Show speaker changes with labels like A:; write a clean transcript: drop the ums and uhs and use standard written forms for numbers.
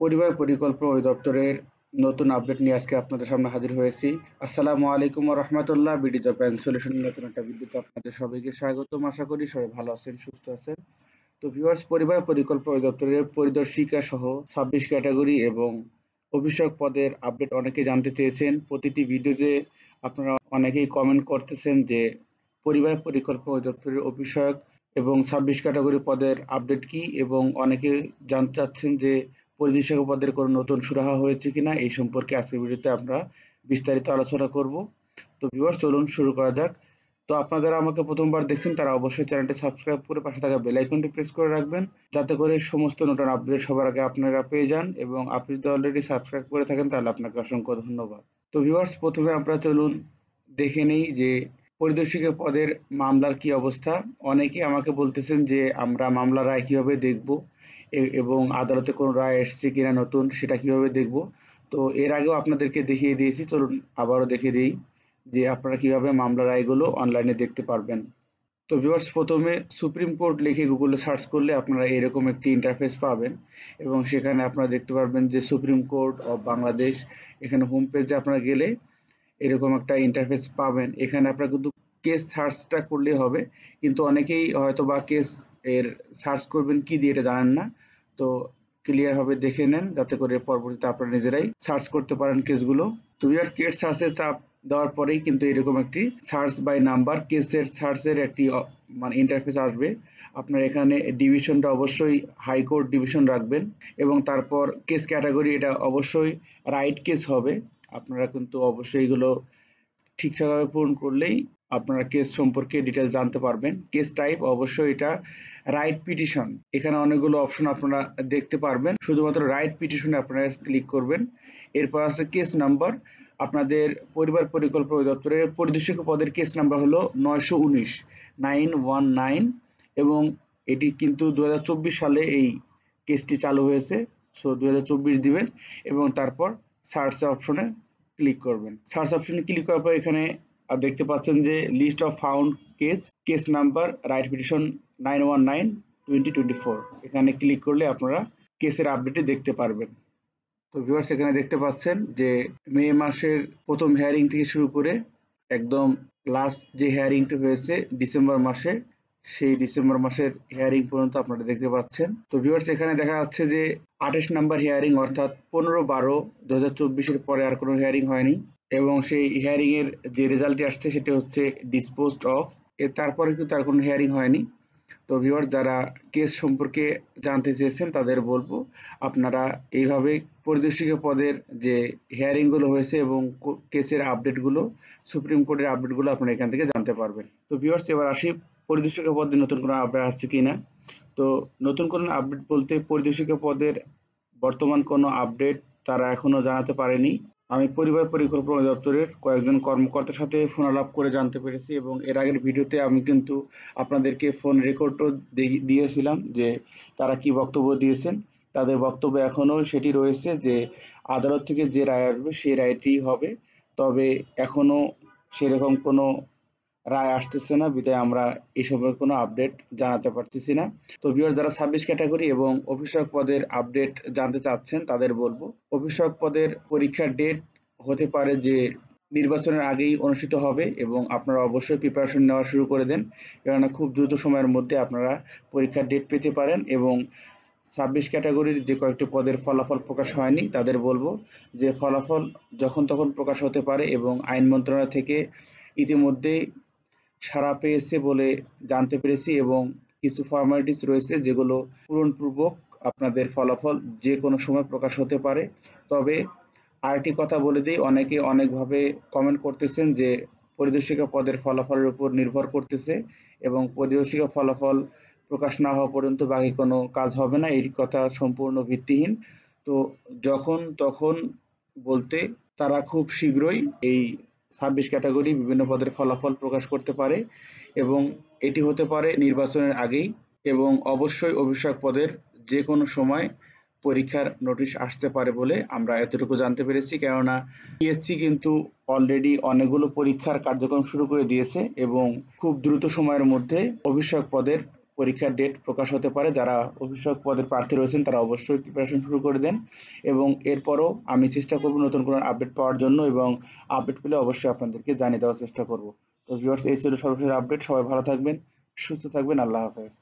A: পরিবার পরিকল্পনা অধিদপ্তরের নতুন আপডেট নিয়ে আজকে আপনাদের সামনে হাজির হয়েছি। আসসালামু আলাইকুম ওয়া রাহমাতুল্লাহ। বিডি জব অ্যান্ড সলিউশনের নতুন একটা ভিডিওতে আপনাদের সবাইকে স্বাগতম। আশা করি সবাই ভালো আছেন, সুস্থ আছেন। তো ভিউয়ার্স, পরিবার পরিকল্পনা অধিদপ্তরের পরিদর্শিকা সহ ২৬ ক্যাটাগরি এবং অফিসক পদের আপডেট অনেকে জানতে চেয়েছেন। প্রতিটি ভিডিওতে আপনারা অনেকেই কমেন্ট করতেছেন যে পরিবার পরিকল্পনা অধিদপ্তরের অফিসক এবং ২৬ ক্যাটাগরি পদের আপডেট কি, এবং অনেকে জানতে চাচ্ছেন যে পরিদর্শক পদের কোনো নতুন সুরাহা হয়েছে কিনা। এই সম্পর্কে আজকের ভিডিওতে আমরা বিস্তারিত আলোচনা করব। তো ভিউয়ার্স, চলুন শুরু করা যাক। তো আপনারা যারা আমাকে প্রথমবার দেখছেন তারা অবশ্যই চ্যানেলটি সাবস্ক্রাইব করে পাশে থাকা বেল আইকনটি প্রেস করে রাখবেন, যাতে করে সমস্ত নতুন আপডেট সবার আগে আপনারা পেয়ে যান। এবং আপনি যদি অলরেডি সাবস্ক্রাইব করে থাকেন তাহলে আপনাকে অসংখ্য ধন্যবাদ। তো ভিউয়ার্স, প্রথমে আমরা চলুন দেখে নেই যে পরিদর্শকের পদের মামলার কি অবস্থা। অনেকেই আমাকে বলতেছেন যে আমরা মামলার রায় কিভাবে দেখব এবং আদালতে কোনো রায় এসেছে কিনা নতুন, সেটা কিভাবে দেখব। তো এর আগেও আপনাদেরকে দেখিয়ে দিয়েছি, চলুন আবারও দেখে দিই যে আপনারা কিভাবে মামলার রায়গুলো অনলাইনে দেখতে পারবেন। তো ভিউয়ার্স, প্রথমে সুপ্রিম কোর্ট লিখে গুগলে সার্চ করলে আপনারা এরকম একটি ইন্টারফেস পাবেন, এবং সেখানে আপনারা দেখতে পারবেন যে সুপ্রিম কোর্ট অফ বাংলাদেশ। এখানে হোম পেজে আপনারা গেলে এরকম একটা ইন্টারফেস পাবেন। এখানে আপনারা কিন্তু কেস সার্চটা করলে হবে, কিন্তু অনেকেই হয়তো বা কেস এর সার্চ করবেন কি দিয়ে এটা জানেন না। তো ক্লিয়ার ভাবে দেখে নেন, যাতে করে পরবর্তীতে আপনারা নিজেরাই সার্চ করতে পারেন কেসগুলো। তো ইয়ার কেস সার্চের চাপ দেওয়ার পরেই কিন্তু এরকম একটি সার্চ বাই নাম্বার কেসের সার্চের একটি মানে ইন্টারফেস আসবে। আপনার এখানে ডিভিশনটা অবশ্যই হাইকোর্ট ডিভিশন রাখবেন, এবং তারপর কেস ক্যাটাগরি এটা অবশ্যই রাইট কেস হবে। আপনারা কিন্তু অবশ্যই এগুলো ঠিকঠাকভাবে পূরণ করলেই আপনারা কেস সম্পর্কে ডিটেলস জানতে পারবেন। কেস টাইপ অবশ্যই এটা রাইট পিটিশন। এখানে অনেকগুলো অপশন আপনারা দেখতে পারবেন, শুধুমাত্র রাইট পিটিশনে আপনারা ক্লিক করবেন। এরপর আছে কেস নাম্বার। আপনাদের পরিবার পরিকল্পনা অধিদপ্তরের পরিদর্শক পদের কেস নাম্বার হলো ৯১৯ 919, এবং এটি কিন্তু ২০২৪ সালে এই কেসটি চালু হয়েছে। সো ২০২৪ দিবেন এবং তারপর সার্চ অপশনে ক্লিক করবেন। সার্চ অপশনে ক্লিক করার পর এখানে দেখতে পাচ্ছেন যে list of found case number right petition 919/2024। এখানে ক্লিক করলে আপনারা কেসের আপডেটটি দেখতে পারবেন। তো ভিউয়ার্স, এখানে দেখতে পাচ্ছেন যে মে মাসের প্রথম হিয়ারিং থেকে শুরু করে একদম লাস্ট যে হিয়ারিংটি হয়েছে ডিসেম্বর মাসে, সেই ডিসেম্বর মাসের হিয়ারিং পর্যন্ত আপনারা দেখতে পাচ্ছেন। তো ভিউয়ার্স, এখানে দেখা যাচ্ছে যে ২৮ নাম্বার হিয়ারিং, অর্থাৎ ১৫/১২/২০২৪ পরে আর কোনো হিয়ারিং হয়নি, এবং সেই হিয়ারিং এর যে রেজাল্টটি আসছে সেটি হচ্ছে ডিসপোজড অফ। এর তারপরে কিন্তু আর কোনো হিয়ারিং হয়নি। তো ভিউয়ার্স, যারা কেস সম্পর্কে জানতে চেয়েছেন তাদের বলবো আপনারা এইভাবে পরিদর্শক পদের যে হিয়ারিং গুলো হয়েছে এবং কেসের আপডেটগুলো, সুপ্রিম কোর্টের আপডেটগুলো আপনারা এখান থেকে জানতে পারবেন। তো ভিউয়ার্স, এবার আসি পরিদর্শক পদে নতুন কোনো আপডেট আসছে কিনা। তো নতুন কোনো আপডেট বলতে পরিদর্শক পদের বর্তমান কোনো আপডেট তারা এখনো জানাতে পারেনি। আমি পরিবার পরিকল্পনা অধিদপ্তরের কয়েকজন কর্মকর্তার সাথে ফোন আলাপ করে জানতে পেরেছি, এবং এর আগের ভিডিওতে আমি কিন্তু আপনাদেরকে ফোন রেকর্ডও দিয়েছিলাম যে তারা কি বক্তব্য দিয়েছেন। তাদের বক্তব্য এখনও সেটি রয়েছে যে আদালত থেকে যে রায় আসবে সেই রায়টি হবে, তবে এখনো সেরকম কোনো রায় আসতেছে না, বিধায় আমরা এই সম্পর্কে কোনো আপডেট জানাতে পারতেছি না। তো ভিউয়ার্স, যারা ২৬ ক্যাটাগরি এবং অফিসক পদের আপডেট জানতে চাচ্ছেন তাদের বলবো অফিসক পদের পরীক্ষার ডেট হতে পারে যে নির্বাচনের আগেই অনুষ্ঠিত হবে, এবং আপনারা অবশ্যই প্রিপারেশন নেওয়া শুরু করে দেন, কেননা খুব দ্রুত সময়ের মধ্যে আপনারা পরীক্ষার ডেট পেতে পারেন। এবং ২৬ ক্যাটাগরির যে কয়েকটি পদের ফলাফল প্রকাশ হয়নি তাদের বলবো যে ফলাফল যখন তখন প্রকাশ হতে পারে, এবং আইন মন্ত্রণালয় থেকে ইতিমধ্যেই সাড়া পেয়েছে বলে জানতে পেরেছি, এবং কিছু ফর্মালিটিস রয়েছে যেগুলো পূরণপূর্বক আপনাদের ফলাফল যে কোনো সময় প্রকাশ হতে পারে। তবে আরেকটি কথা বলে দিই, অনেকে অনেকভাবে কমেন্ট করতেছেন যে পরিদর্শিকা পদের ফলাফলের উপর নির্ভর করতেছে, এবং পরিদর্শিকা ফলাফল প্রকাশ না হওয়া পর্যন্ত বাকি কোনো কাজ হবে না। এই কথা সম্পূর্ণ ভিত্তিহীন। তো যখন তখন বলতে তারা খুব শীঘ্রই এই ২৬ ক্যাটাগরি বিভিন্ন পদের ফলাফল প্রকাশ করতে পারে, এবং এটি হতে পারে নির্বাচনের আগেই, এবং অবশ্যই অভিষেক পদের যে কোনো সময় পরীক্ষার নোটিশ আসতে পারে বলে আমরা এতটুকু জানতে পেরেছি, কেননা পিএসসি কিন্তু অলরেডি অনেকগুলো পরীক্ষার কার্যক্রম শুরু করে দিয়েছে, এবং খুব দ্রুত সময়ের মধ্যে অভিষেক পদের পরীক্ষার ডেট প্রকাশ হতে পারে। যারা অফিসক পদের প্রার্থী রয়েছেন তারা অবশ্যই প্রিপারেশন শুরু করে দেন এবং এরপরও আমি চেষ্টা করব নতুন কোনো আপডেট পাওয়ার জন্য এবং আপডেট পেলে অবশ্যই আপনাদেরকে জানিয়ে দেওয়ার চেষ্টা করব। তো ভিউয়ার্স, এই ছিল সর্বশেষ আপডেট। সবাই ভালো থাকবেন, সুস্থ থাকবেন। আল্লাহ হাফেজ।